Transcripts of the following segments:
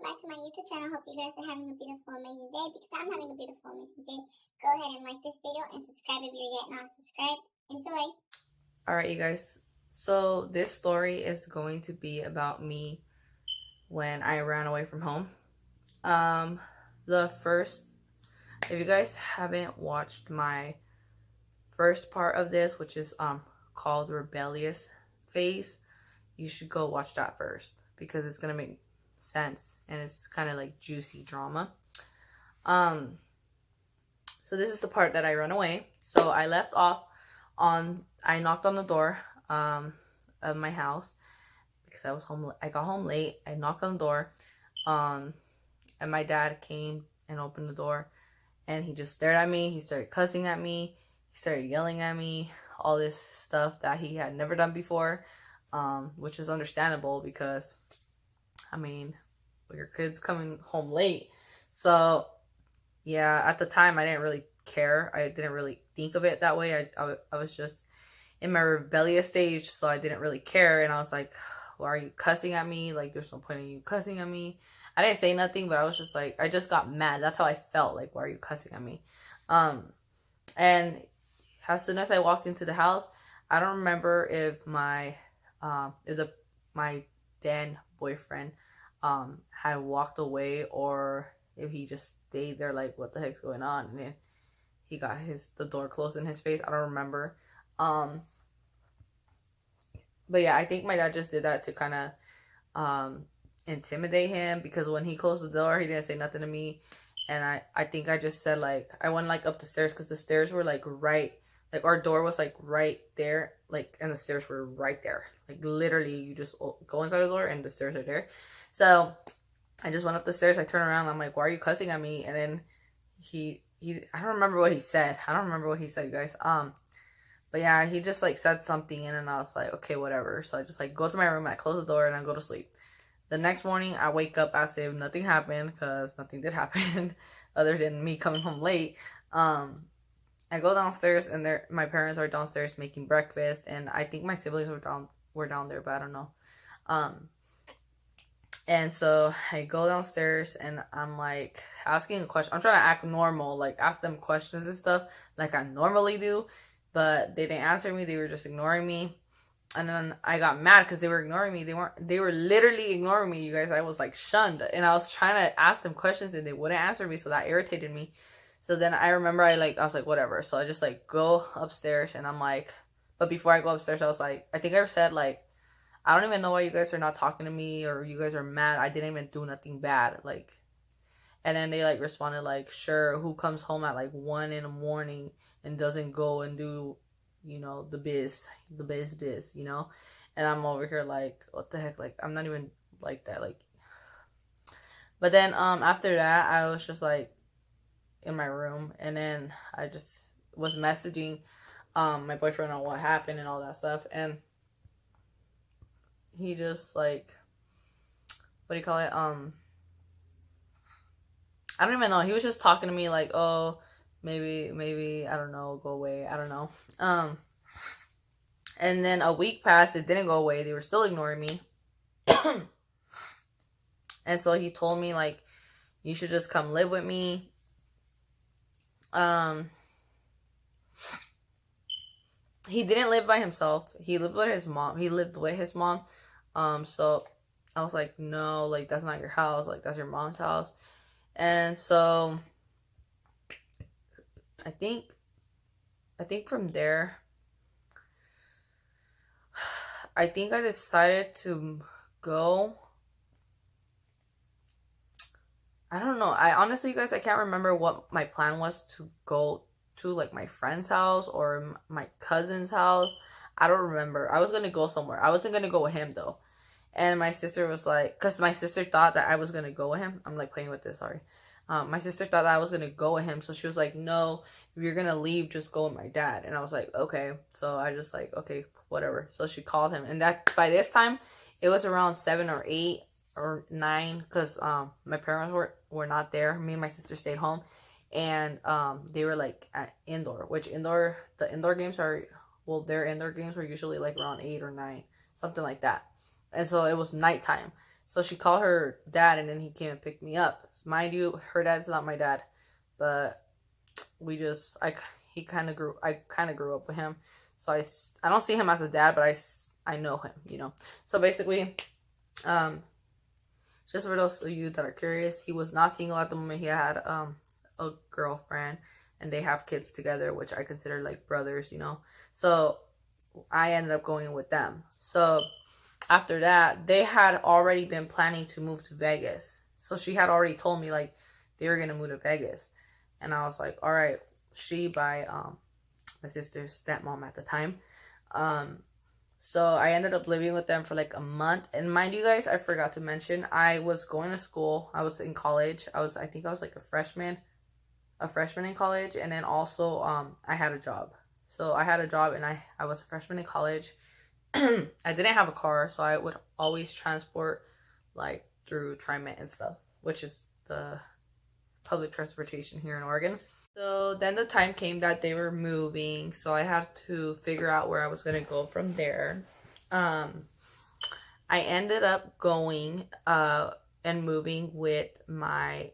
welcome back to my YouTube channel. Hope you guys are having a beautiful, amazing day because I'm having a beautiful, amazing day. Go ahead and like this video and subscribe if you're yet not subscribed. Enjoy. Alright, you guys. So this story is going to be about me when I ran away from home. If you guys haven't watched my first part of this, which is called Rebellious Phase, you should go watch that first because it's gonna make sense and it's kind of like juicy drama. So this is the part that I run away. So I left off I knocked on the door of my house because I was home. I got home late. I knocked on the door, and my dad came and opened the door, and he just stared at me. He started cussing at me. He started yelling at me, all this stuff that he had never done before, which is understandable because, I mean, your kid's coming home late. So, yeah, at the time, I didn't really care. I didn't really think of it that way. I was just in my rebellious stage, so I didn't really care. And I was like, why are you cussing at me? Like, there's no point in you cussing at me. I didn't say nothing, but I was just like, I just got mad. That's how I felt. Like, why are you cussing at me? And as soon as I walked into the house, I don't remember if my then boyfriend had walked away or if he just stayed there like, what the heck's going on? And then he got the door closed in his face. I don't remember. But yeah, I think my dad just did that to kind of intimidate him, because when he closed the door, he didn't say nothing to me. And I think I just said, like, I went like up the stairs because the stairs were like right, like our door was like right there, like, and the stairs were right there. Like literally you just go inside the door and the stairs are there. So I just went up the stairs. I turned around. I'm like, why are you cussing at me? And then he I don't remember what he said. You guys. But yeah, he just like said something, and then I was like, okay, whatever. So I just like go to my room, I close the door, and I go to sleep. The next morning, I wake up as if nothing happened, because nothing did happen other than me coming home late. I go downstairs, and my parents are downstairs making breakfast, and I think my siblings were down there, but I don't know. And so I go downstairs, and I'm like asking a question. I'm trying to act normal, like ask them questions and stuff like I normally do, but they didn't answer me. They were just ignoring me. And then I got mad because they were ignoring me. They were literally ignoring me, you guys. I was like shunned, and I was trying to ask them questions and they wouldn't answer me, so that irritated me. So then I remember I was like, whatever. So I just like go upstairs, and I'm like, but before I go upstairs, I was like, I think I said like, I don't even know why you guys are not talking to me, or you guys are mad. I didn't even do nothing bad. Like, and then they like responded like, sure, who comes home at like 1 in the morning and doesn't go and do, you know, the biz, you know? And I'm over here like, what the heck? Like, I'm not even like that. Like, but then after that, I was just like in my room, and then I just was messaging my boyfriend on what happened and all that stuff, and he just like, what do you call it? I don't even know. He was just talking to me like, oh, maybe, I don't know, go away. I don't know. And then a week passed. It didn't go away. They were still ignoring me. And so he told me like, you should just come live with me. He didn't live by himself. He lived with his mom. So I was like, no, like, that's not your house. Like, that's your mom's house. And so I think from there, I think I decided to go. I don't know. I honestly, you guys, I can't remember what my plan was, to go to like my friend's house or my cousin's house. I don't remember. I was going to go somewhere. I wasn't going to go with him though. And my sister was like, because my sister thought that I was going to go with him. I'm like playing with this, sorry. My sister thought that I was going to go with him. So she was like, no, if you're going to leave, just go with my dad. And I was like, okay. So I just like, okay, whatever. So she called him. And that by this time, it was around 7 or 8 or 9. Because my parents were not there. Me and my sister stayed home. And they were like at indoor. The indoor games are, well, their indoor games were usually like around 8 or 9. Something like that. And so it was nighttime. So she called her dad, and then he came and picked me up. So mind you, her dad's not my dad, but I kind of grew up with him. So I don't see him as a dad, but I know him, you know. So basically, just for those of you that are curious, he was not single at the moment. He had a girlfriend, and they have kids together, which I consider like brothers, you know. So I ended up going with them. So after that, they had already been planning to move to Vegas. So she had already told me like they were gonna move to Vegas, and I was like, all right. She by my sister's stepmom at the time. So I ended up living with them for like a month. And mind you guys, I forgot to mention, I was going to school. I was in college. I think I was like a freshman in college. And then also I had a job. So I had a job, and I was a freshman in college. I didn't have a car, so I would always transport like through TriMet and stuff, which is the public transportation here in Oregon. So then the time came that they were moving, so I had to figure out where I was going to go from there. I ended up going and moving with my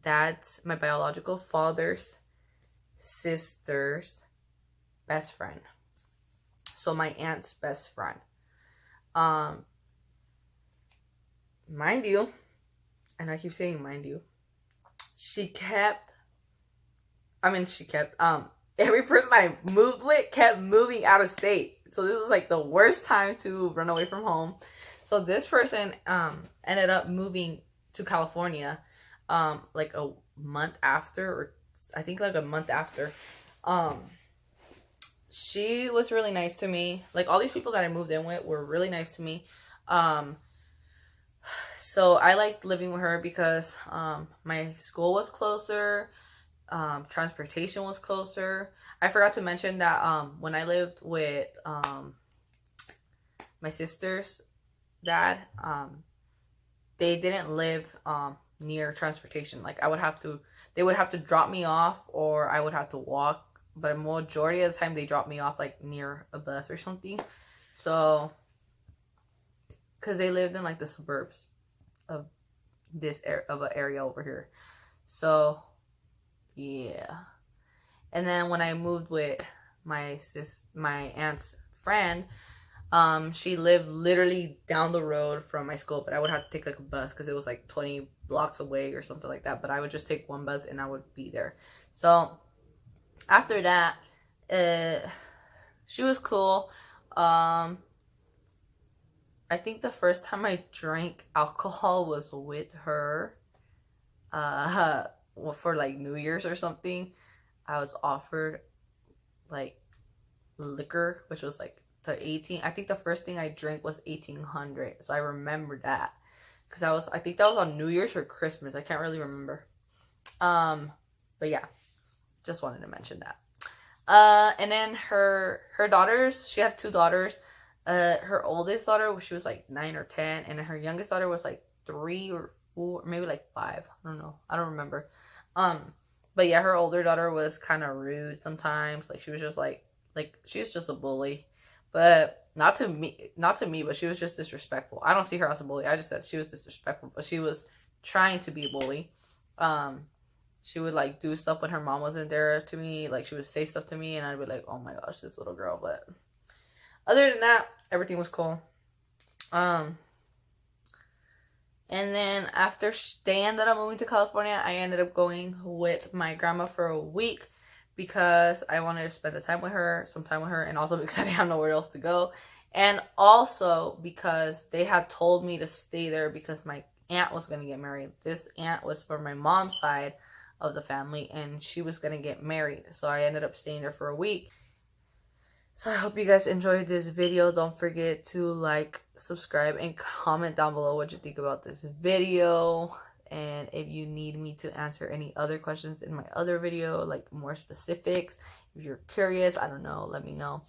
biological father's sister's best friend. So my aunt's best friend. Mind you, and I keep saying mind you, every person I moved with kept moving out of state. So this was like the worst time to run away from home. So this person ended up moving to California like a month after, or I think like a month after. She was really nice to me. Like all these people that I moved in with were really nice to me. So I liked living with her because my school was closer, transportation was closer. I forgot to mention that when I lived with my sister's dad, they didn't live near transportation. Like they would have to drop me off, or I would have to walk. But a majority of the time they dropped me off like near a bus or something. So, because they lived in like the suburbs of this area over here. So yeah. And then when I moved with my aunt's friend, she lived literally down the road from my school, but I would have to take like a bus because it was like 20 blocks away or something like that. But I would just take one bus and I would be there. So after that, she was cool. I think the first time I drank alcohol was with her, for like New Year's or something. I was offered like liquor, which was like I think the first thing I drank was 1800. So I remember that because I think that was on New Year's or Christmas. I can't really remember. But yeah, just wanted to mention that. And then her daughters, she had 2 daughters. Her oldest daughter, she was like 9 or 10, and her youngest daughter was like 3 or 4, maybe like 5. I don't know. I don't remember. But yeah, her older daughter was kind of rude sometimes. Like she was just like she was just a bully, but not to me, but she was just disrespectful. I don't see her as a bully. I just said she was disrespectful, but she was trying to be a bully. She would like do stuff when her mom wasn't there to me. Like she would say stuff to me, and I'd be like, oh my gosh, this little girl. But other than that, everything was cool. And then after they ended up moving to California, I ended up going with my grandma for a week because I wanted to spend some time with her, and also because I didn't have nowhere else to go. And also because they had told me to stay there because my aunt was going to get married. This aunt was from my mom's side of the family, and she was going to get married. So I ended up staying there for a week. So I hope you guys enjoyed this video. Don't forget to like, subscribe, and comment down below what you think about this video. And if you need me to answer any other questions in my other video, like more specifics, if you're curious, I don't know, let me know.